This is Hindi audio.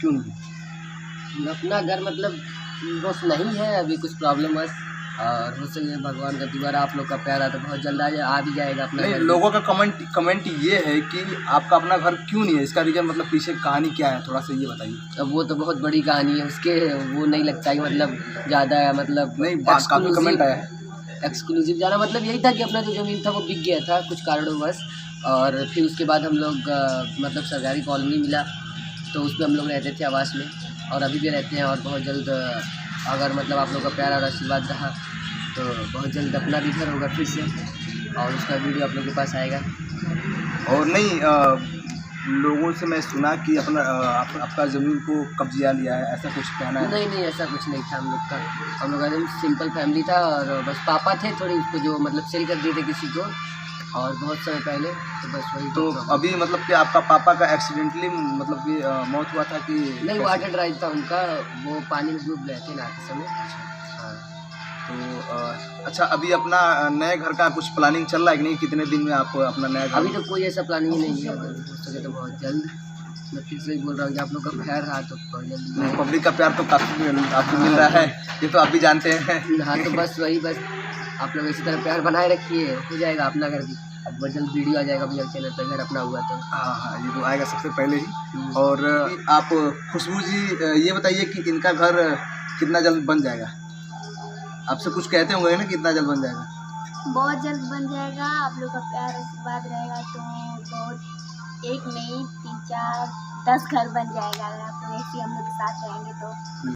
क्यों नहीं? अपना घर मतलब बस नहीं है अभी कुछ प्रॉब्लम बस, और हो सके भगवान का दुआरा आप लोग का प्यार है तो बहुत जल्द आ भी जाएगा अपना नहीं, घर। लोगों का कमेंट ये है कि आपका अपना घर क्यों नहीं है, इसका रीज़न मतलब पीछे कहानी क्या है, थोड़ा सा ये बताइए। अब वो तो बहुत बड़ी कहानी है उसके, वो नहीं लगता है कि मतलब ज़्यादा मतलब नहीं, बात काफ़ी कमेंट आया है। एक्सक्लूसिव ज़्यादा मतलब यही था कि अपना जो ज़मीन था वो बिक गया था कुछ कारणोंवश, और फिर उसके बाद हम लोग मतलब सरकारी कॉलोनी मिला तो उस पर हम लोग रहते थे आवास में, और अभी भी रहते हैं। और बहुत जल्द अगर मतलब आप लोग का प्यार और आशीर्वाद रहा तो बहुत जल्द अपना भी घर होगा फिर से, और उसका वीडियो आप लोग के पास आएगा। और नहीं, लोगों से मैं सुना कि अपना आपका ज़मीन को कब्जा लिया है, ऐसा कुछ कहना है? नहीं ऐसा कुछ नहीं था हम लोग का एकदम सिंपल फैमिली था, और बस पापा थे थोड़ी उसको जो मतलब सेल कर दिए थे किसी को, और बहुत समय पहले, तो बस वही। तो अभी मतलब कि आपका पापा का एक्सीडेंटली मतलब कि मौत हुआ था कि नहीं, वाटर ड्राइव था उनका, वो पानी में डूब गए थे नहाते समय। हाँ। तो अच्छा, अभी अपना नए घर का कुछ प्लानिंग चल रहा है कि नहीं? कितने दिन में आप अपना नया घर? अभी तो कोई ऐसा प्लानिंग नहीं है, अगर हो सके तो बहुत जल्द। मैं फिर से बोल रहा हूँ कि आप लोग का प्यार रहा तो बहुत जल्द। पब्लिक का प्यार तो काफ़ी आपको मिल रहा है, ये तो आप भी जानते हैं। हाँ तो बस वही, बस आप लोग इसी तरह प्यार बनाए रखिए, हो जाएगा अपना घर भी। अब बहुत जल्द वीडियो आ जाएगा भैया चैनल पर, घर अपना हुआ तो। हाँ, ये तो आएगा सबसे पहले ही। और आप खुशबू जी ये बताइए कि इनका घर कितना जल्द बन जाएगा? आपसे कुछ कहते होंगे ना, कितना जल्द बन जाएगा? बहुत जल्द बन जाएगा, आप लोग का प्यार आशीर्वाद रहेगा तो बहुत, एक नहीं 3 4 10 घर बन जाएगा अगर आप लोग ऐसे हम लोग के साथ रहेंगे तो।